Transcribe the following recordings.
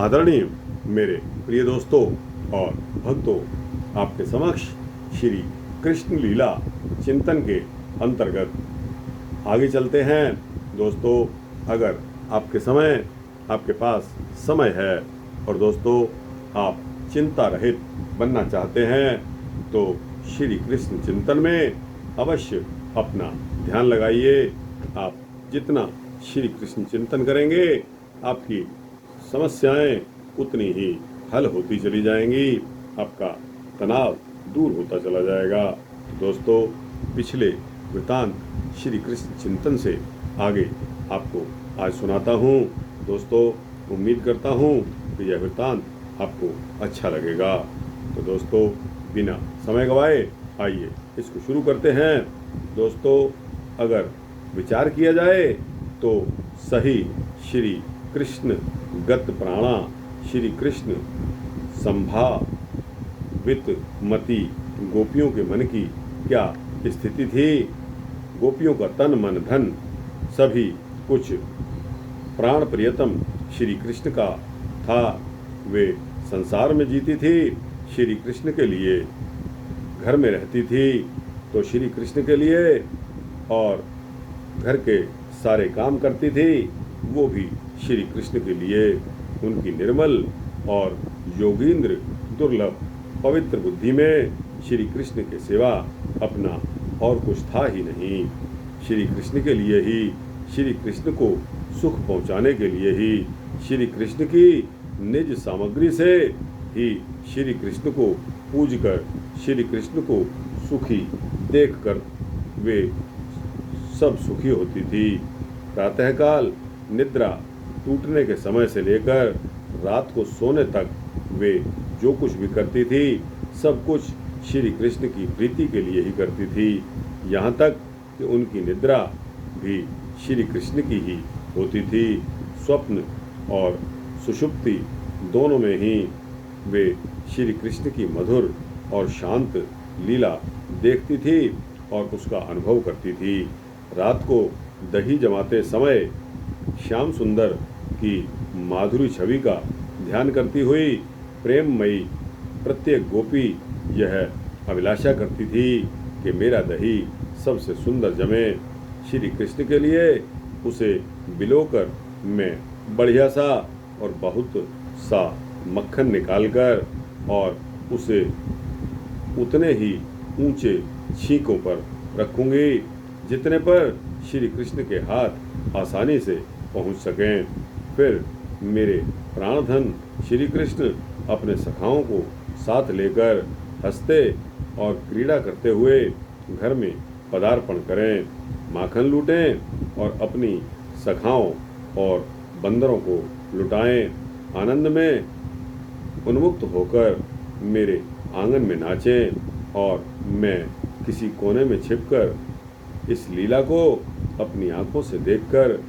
आदरणीय मेरे प्रिय दोस्तों और भक्तों, आपके समक्ष श्री कृष्ण लीला चिंतन के अंतर्गत आगे चलते हैं। दोस्तों, अगर आपके पास समय है और दोस्तों आप चिंता रहित बनना चाहते हैं तो श्री कृष्ण चिंतन में अवश्य अपना ध्यान लगाइए। आप जितना श्री कृष्ण चिंतन करेंगे आपकी समस्याएं उतनी ही हल होती चली जाएंगी, आपका तनाव दूर होता चला जाएगा। दोस्तों, पिछले वृतांत श्री कृष्ण चिंतन से आगे आपको आज सुनाता हूँ। दोस्तों, उम्मीद करता हूँ कि यह वृतांत आपको अच्छा लगेगा। तो दोस्तों, बिना समय गवाए आइए इसको शुरू करते हैं। दोस्तों, अगर विचार किया जाए तो सही श्री कृष्ण गत प्राणा श्री कृष्ण संभावित मति गोपियों के मन की क्या स्थिति थी। गोपियों का तन मन धन सभी कुछ प्राण प्रियतम श्री कृष्ण का था। वे संसार में जीती थी, श्री कृष्ण के लिए घर में रहती थी तो श्री कृष्ण के लिए, और घर के सारे काम करती थी वो भी श्री कृष्ण के लिए। उनकी निर्मल और योगींद्र दुर्लभ पवित्र बुद्धि में श्री कृष्ण के सिवा अपना और कुछ था ही नहीं। श्री कृष्ण के लिए ही, श्री कृष्ण को सुख पहुंचाने के लिए ही, श्री कृष्ण की निज सामग्री से ही श्री कृष्ण को पूजकर, श्री कृष्ण को सुखी देखकर वे सब सुखी होती थी। प्रातःकाल निद्रा टूटने के समय से लेकर रात को सोने तक वे जो कुछ भी करती थी सब कुछ श्री कृष्ण की प्रीति के लिए ही करती थी। यहाँ तक कि उनकी निद्रा भी श्री कृष्ण की ही होती थी। स्वप्न और सुषुप्ति दोनों में ही वे श्री कृष्ण की मधुर और शांत लीला देखती थी और उसका अनुभव करती थी। रात को दही जमाते समय श्याम सुंदर की माधुरी छवि का ध्यान करती हुई प्रेममयी प्रत्येक गोपी यह अभिलाषा करती थी कि मेरा दही सबसे सुंदर जमे। श्री कृष्ण के लिए उसे बिलोकर मैं बढ़िया सा और बहुत सा मक्खन निकालकर और उसे उतने ही ऊंचे छींकों पर रखूंगी जितने पर श्री कृष्ण के हाथ आसानी से पहुंच सकें। फिर मेरे प्राणधन श्री कृष्ण अपने सखाओं को साथ लेकर हंसते और क्रीड़ा करते हुए घर में पदार्पण करें, माखन लूटें और अपनी सखाओं और बंदरों को लुटाएं। आनंद में उन्मुक्त होकर मेरे आंगन में नाचें और मैं किसी कोने में छिपकर इस लीला को अपनी आंखों से देखकर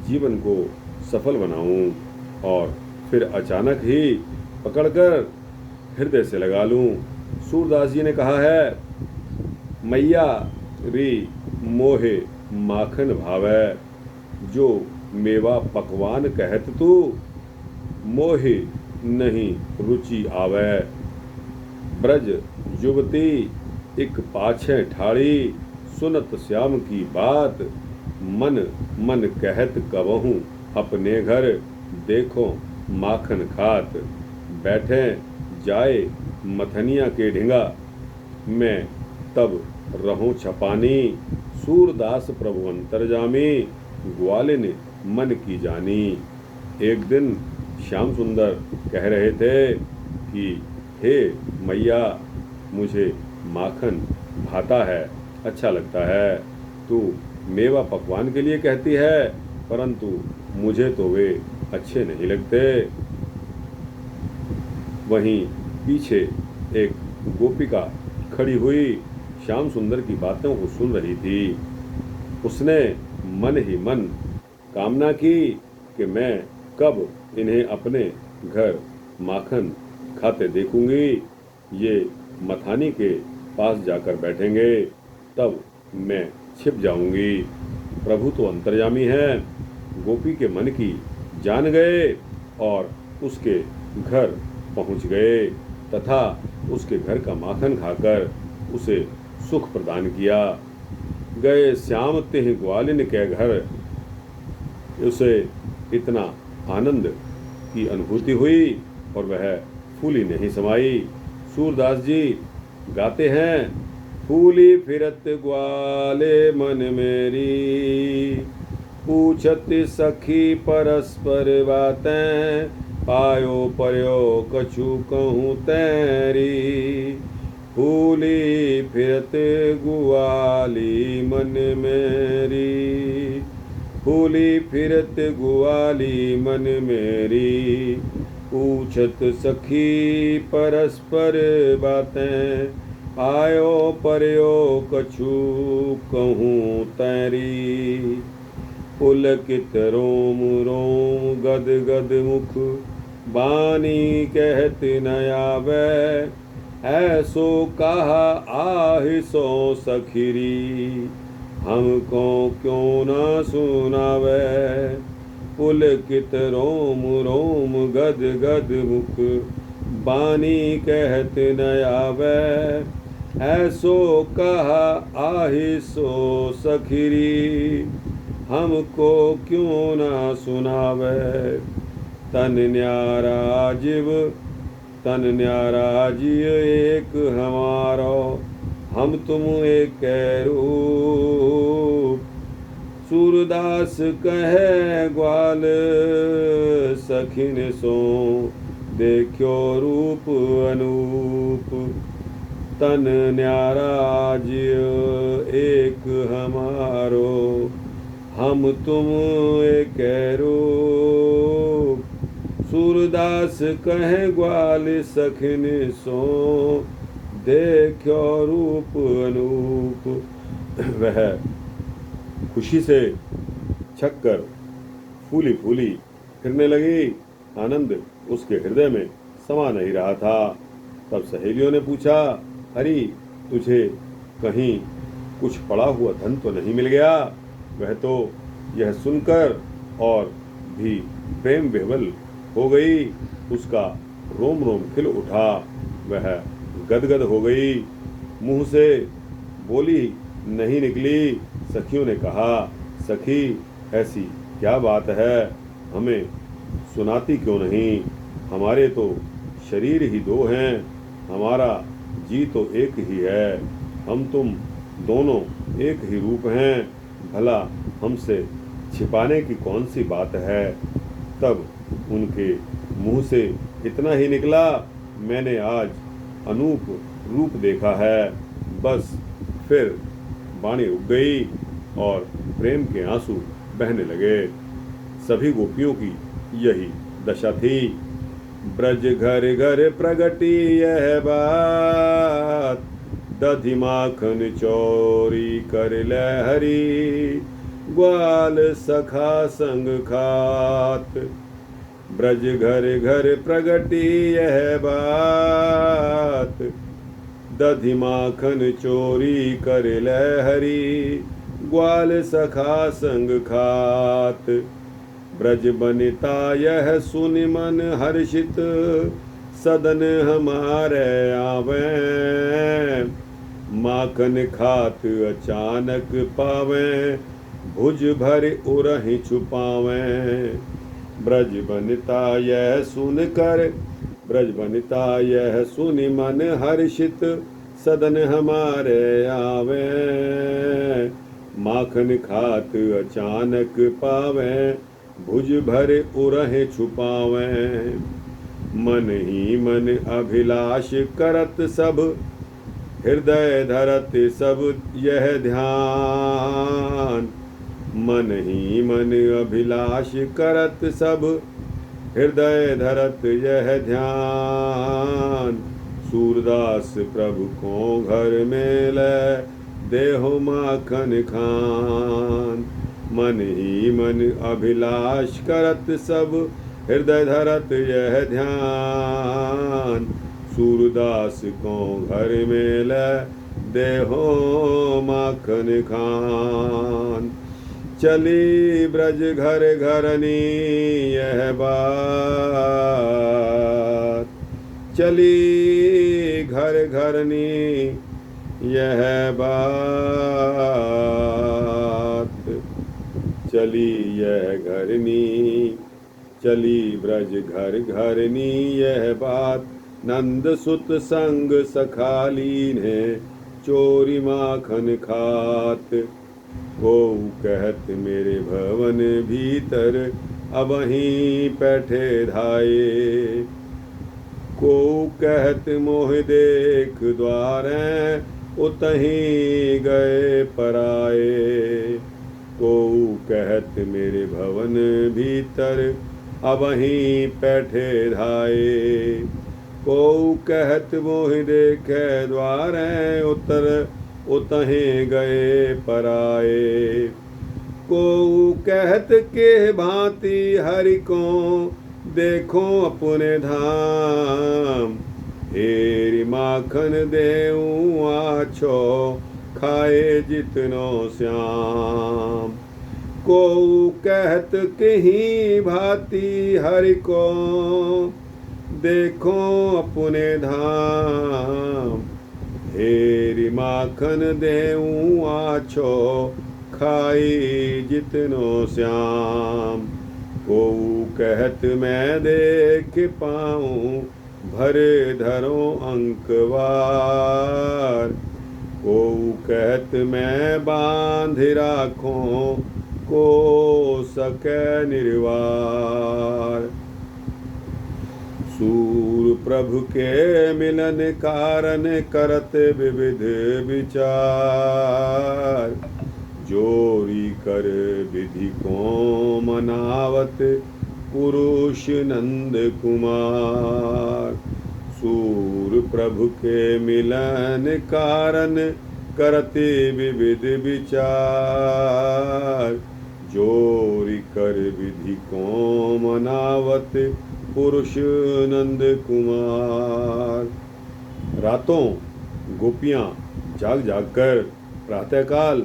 जीवन को सफल बनाऊं और फिर अचानक ही पकड़कर हृदय से लगा लूं। सूरदास जी ने कहा है, मैया री मोहे माखन भावै, जो मेवा पकवान कहत तू मोहे नहीं रुचि आवे। ब्रज युवती एक पाछे ठाड़ी, सुनत श्याम की बात मन मन कहत कबहूँ अपने घर देखो माखन खात। बैठे जाए मथनिया के ढिंगा, मैं तब रहूं छपानी। सूरदास प्रभु अंतर्जामी, ग्वालिन मन की जानी। एक दिन श्याम सुंदर कह रहे थे कि हे मैया, मुझे माखन भाता है, अच्छा लगता है। तू मेवा पकवान के लिए कहती है, परंतु मुझे तो वे अच्छे नहीं लगते। वहीं पीछे एक गोपिका खड़ी हुई श्याम सुंदर की बातों को सुन रही थी। उसने मन ही मन कामना की कि मैं कब इन्हें अपने घर माखन खाते देखूंगी। ये मथानी के पास जाकर बैठेंगे, तब मैं छिप जाऊंगी। प्रभु तो अंतर्यामी हैं, गोपी के मन की जान गए और उसके घर पहुंच गए तथा उसके घर का माखन खाकर उसे सुख प्रदान किया। गए श्याम तिह ग्वालिन के घर, उसे इतना आनंद की अनुभूति हुई और वह फूली नहीं समाई। सूरदास जी गाते हैं, फूली फिरत ग्वाले मन मेरी, पूछत सखी परस्पर बातें, पायो पर्यो कछु कहूँ तैरी। फूली फिरत ग्वाली मन मेरी, फूली फिरत ग्वाली मन मेरी, पूछत सखी परस्पर बातें, आयो पर्यो कछु कहूँ तैरी। पुलकित रोम रोम गद गद मुख, बानी कहत न आवे, ऐसो कहा आहि सो सखिरी, हमको क्यों न सुनावे। पुलकित रोम रोम गद गद मुख, बानी कहत न आवे, ऐसो कहा आहि सो सखिरी, हमको क्यों ना सुनावे। तन न्यारा जीव तन न्यारा जीव एक हमारो, हम तुम एक रूप। सूरदास कहे ग्वाल सखिन सो, देखो रूप अनूप। तन न्यारा जीव एक हमारो, हम तुम एक रूप। सूरदास कहे ग्वाल सखिन सो, देखो रूप अनूप। वह खुशी से छक्कर फूली फूली फिरने लगी। आनंद उसके हृदय में समा नहीं रहा था। तब सहेलियों ने पूछा, हरि तुझे कहीं कुछ पड़ा हुआ धन तो नहीं मिल गया? वह तो यह सुनकर और भी प्रेम विह्वल हो गई। उसका रोम रोम खिल उठा, वह गदगद हो गई, मुंह से बोली नहीं निकली। सखियों ने कहा, सखी ऐसी क्या बात है, हमें सुनाती क्यों नहीं? हमारे तो शरीर ही दो हैं, हमारा जी तो एक ही है, हम तुम दोनों एक ही रूप हैं, भला हमसे छिपाने की कौन सी बात है? तब उनके मुंह से इतना ही निकला, मैंने आज अनूप रूप देखा है। बस फिर वाणी रुक गई और प्रेम के आंसू बहने लगे। सभी गोपियों की यही दशा थी। ब्रज घर घर प्रगटी यह बात, दधि माखन चोरी कर ले हरि, ग्वाल सखा संग खात। ब्रज घर घर प्रगटी यह बात, दधि माखन चोरी कर ले हरि, ग्वाल सखा संग खात। ब्रज बनिता यह सुनि मन हर्षित, सदन हमारे आवे, माखन खात अचानक पावे, भुज भर उरहि छुपावे। ब्रज बनिता यह सुनकर, ब्रज बनिता यह सुनि मन हर्षित, सदन हमारे आवे, माखन खात अचानक पावे, भुज भर उरहि छुपावे। मन ही मन अभिलाष करत सब, हृदय धरत सब यह ध्यान। मन ही मन अभिलाष करत सब, हृदय धरत यह ध्यान। सूरदास प्रभु को घर में ले, देहो माखन खान। मन ही मन अभिलाष करत सब, हृदय धरत यह ध्यान। सूरदास को घर में ले, देहो माखन खान। चली ब्रज घर घरनी यह बात, चली घर घरनी यह बात, चली यह घरनी, चली ब्रज घर घरनी यह बात। नंद सुत संग सखाली ने चोरी माखन खात, को कहत मेरे भवन भीतर अबहीं बैठे धाये, को कहत मोह देख द्वारें उतहीं गए पराए, को कहत मेरे भवन भीतर अबहीं बैठे धाये, को कहत मोह देखे द्वारें उतहीं गए पराए, को कहत के भांति हरि को देखो अपने धाम, हेरि माखन देऊं आछो खाए जितनो श्याम, को कहत कहीं भांति हरि को देखो अपने धाम, हेरि माखन देऊं आछो खाई जितनो श्याम, को कहत मैं देख पाऊं भर धरो अंकवार, को कहत मैं बांध राखों को सके निर्वार, सूर प्रभु के मिलन कारण करत विविध विचार, जोरी कर विधि को मनावत पुरुष नंद कुमार, सूर प्रभु के मिलन कारण करते विविध विचार, जोरी कर विधि को मनावत पुरुष नंद कुमार। रातों गोपियां जाग जाग कर प्रातःकाल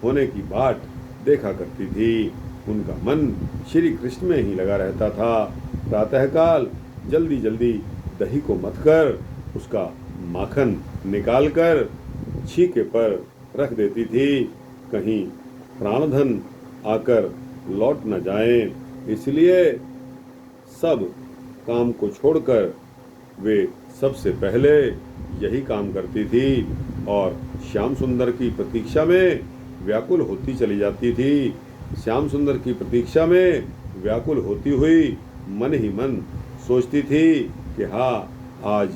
होने की बाट देखा करती थी। उनका मन श्री कृष्ण में ही लगा रहता था। प्रातःकाल जल्दी जल्दी दही को मथकर उसका माखन निकालकर छीके पर रख देती थी, कहीं प्राणधन आकर लौट न जाए, इसलिए सब काम को छोड़कर वे सबसे पहले यही काम करती थी और श्याम सुंदर की प्रतीक्षा में व्याकुल होती चली जाती थी। श्याम सुंदर की प्रतीक्षा में व्याकुल होती हुई मन ही मन सोचती थी कि हाँ, आज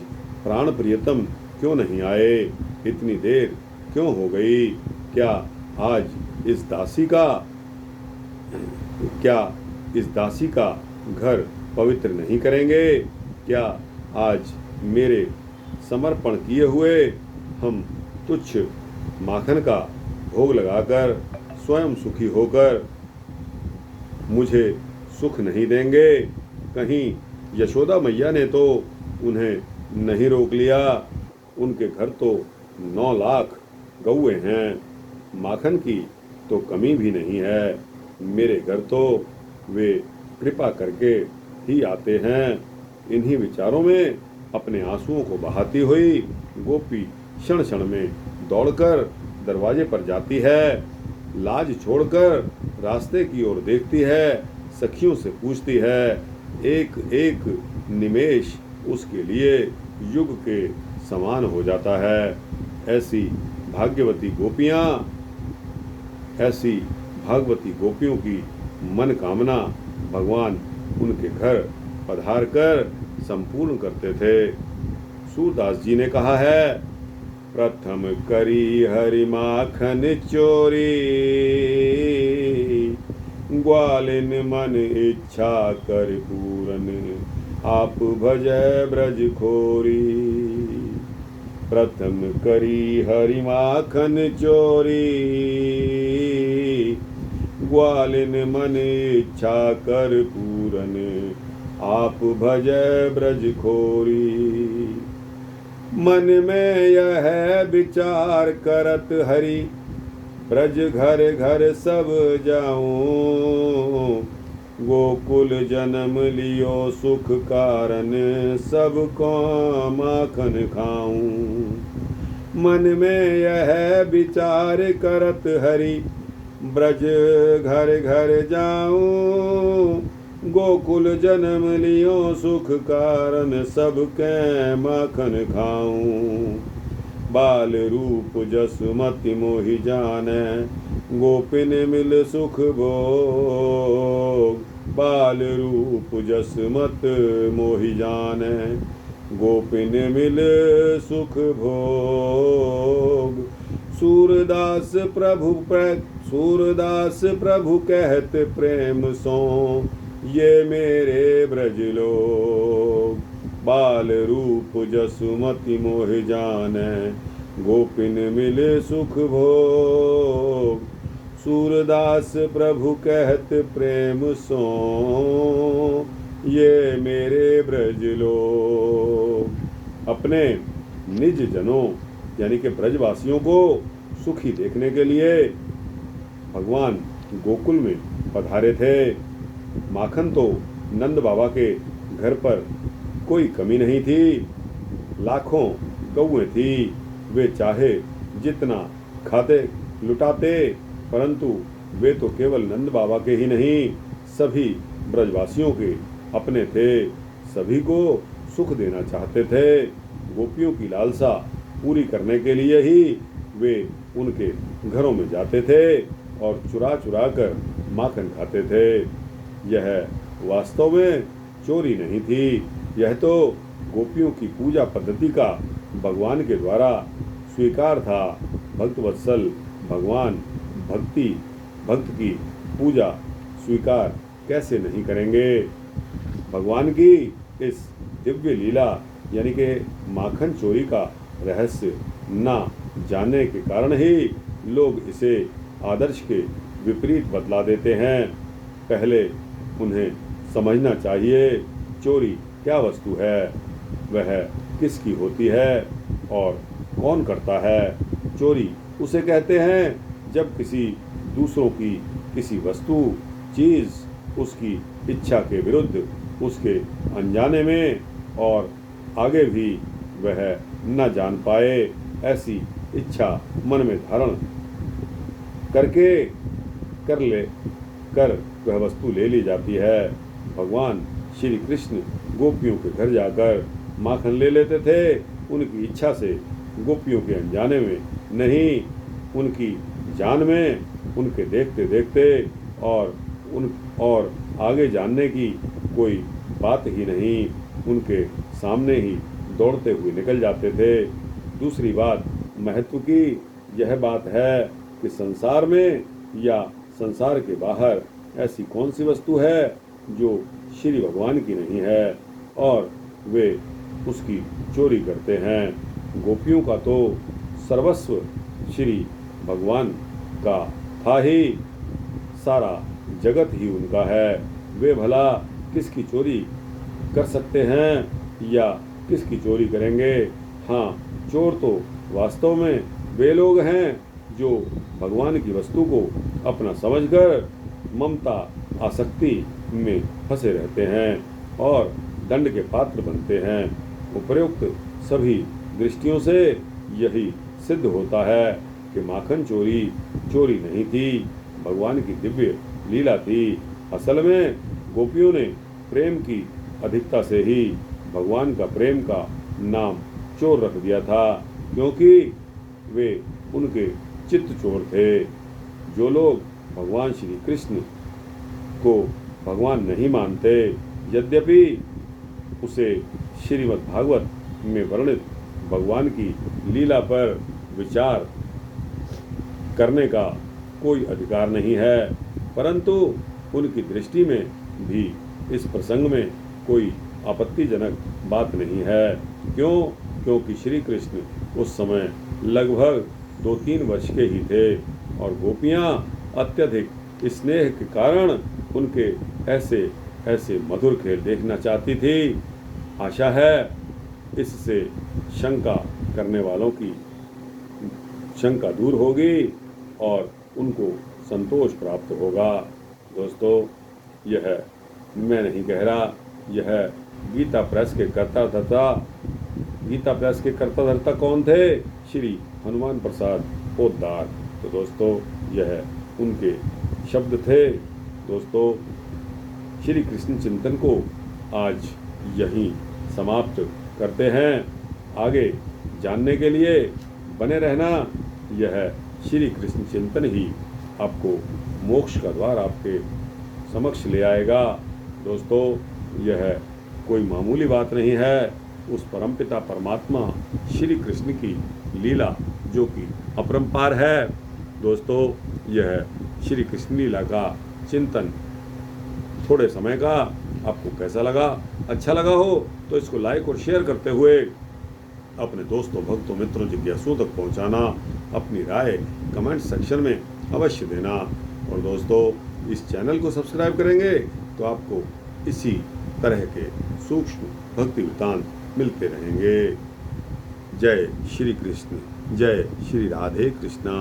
प्राण प्रियतम क्यों नहीं आए, इतनी देर क्यों हो गई, क्या आज इस दासी का घर पवित्र नहीं करेंगे, क्या आज मेरे समर्पण किए हुए हम तुच्छ माखन का भोग लगाकर स्वयं सुखी होकर मुझे सुख नहीं देंगे। कहीं यशोदा मैया ने तो उन्हें नहीं रोक लिया, उनके घर तो 9 लाख गौएं हैं, माखन की तो कमी भी नहीं है, मेरे घर तो वे कृपा करके ही आते हैं। इन्हीं विचारों में अपने आंसुओं को बहाती हुई गोपी क्षण क्षण में दौड़कर दरवाजे पर जाती है, लाज छोड़कर रास्ते की ओर देखती है, सखियों से पूछती है। एक एक निमेष उसके लिए युग के समान हो जाता है। ऐसी भाग्यवती गोपियों की मन कामना भगवान उनके घर पधार कर संपूर्ण करते थे। सूरदास जी ने कहा है, प्रथम करी हरि माखन चोरी, ग्वालिन मन इच्छा कर पूरन, आप भजै ब्रज खोरी। प्रथम करी हरि माखन चोरी, ग्वालिन मन इच्छा कर पूरन, आप भजै ब्रज खोरी। मन में यह विचार करत हरि ब्रज घर घर सब जाऊं, गोकुल जन्म लियो सुख कारण, सबको माखन खाऊं। मन में यह विचार करत हरि, ब्रज घर घर जाऊं, गोकुल जन्म लियो सुख कारण, सबके माखन खाऊं। बाल रूप जस मति मोहि जाने, गोपिन मिल सुख भोग। बाल रूप जस मत मोहि जाने, गोपिन मिल सुख भोग। सूरदास प्रभु कहत प्रेम सो, ये मेरे ब्रज लोग। बाल रूप जसु मति मोह जाने, गोपिन मिले सुख भोग। सूरदास प्रभु कहत प्रेम सो, ये मेरे ब्रज लोग। अपने निज जनों यानी कि ब्रजवासियों को सुखी देखने के लिए भगवान गोकुल में पधारे थे। माखन तो नंद बाबा के घर पर कोई कमी नहीं थी, लाखों गौएं थी, वे चाहे जितना खाते लुटाते, परंतु वे तो केवल नंद बाबा के ही नहीं सभी ब्रजवासियों के अपने थे, सभी को सुख देना चाहते थे। गोपियों की लालसा पूरी करने के लिए ही वे उनके घरों में जाते थे और चुरा चुरा कर माखन खाते थे। यह वास्तव में चोरी नहीं थी, यह तो गोपियों की पूजा पद्धति का भगवान के द्वारा स्वीकार था। भक्तवत्सल भगवान भक्त की पूजा स्वीकार कैसे नहीं करेंगे। भगवान की इस दिव्य लीला यानी कि माखन चोरी का रहस्य ना जानने के कारण ही लोग इसे आदर्श के विपरीत बतला देते हैं। पहले उन्हें समझना चाहिए चोरी क्या वस्तु है, वह किसकी होती है और कौन करता है। चोरी उसे कहते हैं जब किसी दूसरों की किसी वस्तु चीज़ उसकी इच्छा के विरुद्ध उसके अनजाने में और आगे भी वह न जान पाए ऐसी इच्छा मन में धारण कर वह वस्तु ले ली जाती है। भगवान श्री कृष्ण गोपियों के घर जाकर माखन ले लेते थे, उनकी इच्छा से, गोपियों के अनजाने में नहीं, उनकी जान में, उनके देखते देखते और आगे जानने की कोई बात ही नहीं, उनके सामने ही दौड़ते हुए निकल जाते थे। दूसरी बात महत्व की यह बात है कि संसार में या संसार के बाहर ऐसी कौन सी वस्तु है जो श्री भगवान की नहीं है और वे उसकी चोरी करते हैं। गोपियों का तो सर्वस्व श्री भगवान का था ही, सारा जगत ही उनका है, वे भला किसकी चोरी कर सकते हैं या किसकी चोरी करेंगे। हाँ, चोर तो वास्तव में वे लोग हैं जो भगवान की वस्तु को अपना समझकर ममता आसक्ति में फंसे रहते हैं और दंड के पात्र बनते हैं। उपर्युक्त सभी दृष्टियों से यही सिद्ध होता है कि माखन चोरी नहीं थी, भगवान की दिव्य लीला थी। असल में गोपियों ने प्रेम की अधिकता से ही भगवान का प्रेम का नाम चोर रख दिया था, क्योंकि वे उनके चित्त चोर थे। जो लोग भगवान श्री कृष्ण को भगवान नहीं मानते, यद्यपि उसे श्रीमद् भागवत में वर्णित भगवान की लीला पर विचार करने का कोई अधिकार नहीं है, परंतु उनकी दृष्टि में भी इस प्रसंग में कोई आपत्तिजनक बात नहीं है। क्योंकि श्री कृष्ण उस समय लगभग 2-3 वर्ष के ही थे और गोपियां अत्यधिक स्नेह के कारण उनके ऐसे मधुर खेल देखना चाहती थी। आशा है इससे शंका करने वालों की शंका दूर होगी और उनको संतोष प्राप्त होगा। दोस्तों, यह मैं नहीं कह रहा, यह गीता प्रेस के कर्ता धर्ता, गीता प्रेस के कर्ता धर्ता कौन थे? श्री हनुमान प्रसाद पोद्दार। तो दोस्तों, यह उनके शब्द थे। दोस्तों, श्री कृष्ण चिंतन को आज यहीं समाप्त करते हैं। आगे जानने के लिए बने रहना। यह श्री कृष्ण चिंतन ही आपको मोक्ष का द्वार आपके समक्ष ले आएगा। दोस्तों, यह कोई मामूली बात नहीं है। उस परमपिता परमात्मा श्री कृष्ण की लीला जो कि अपरंपार है। दोस्तों, यह श्री कृष्ण लीला का चिंतन थोड़े समय का आपको कैसा लगा? अच्छा लगा हो तो इसको लाइक और शेयर करते हुए अपने दोस्तों, भक्तों, मित्रों, जिज्ञासुओं तक पहुंचाना। अपनी राय कमेंट सेक्शन में अवश्य देना। और दोस्तों, इस चैनल को सब्सक्राइब करेंगे तो आपको इसी तरह के सूक्ष्म भक्ति वृत्तांत मिलते रहेंगे। जय श्री कृष्ण, जय श्री राधे कृष्णा।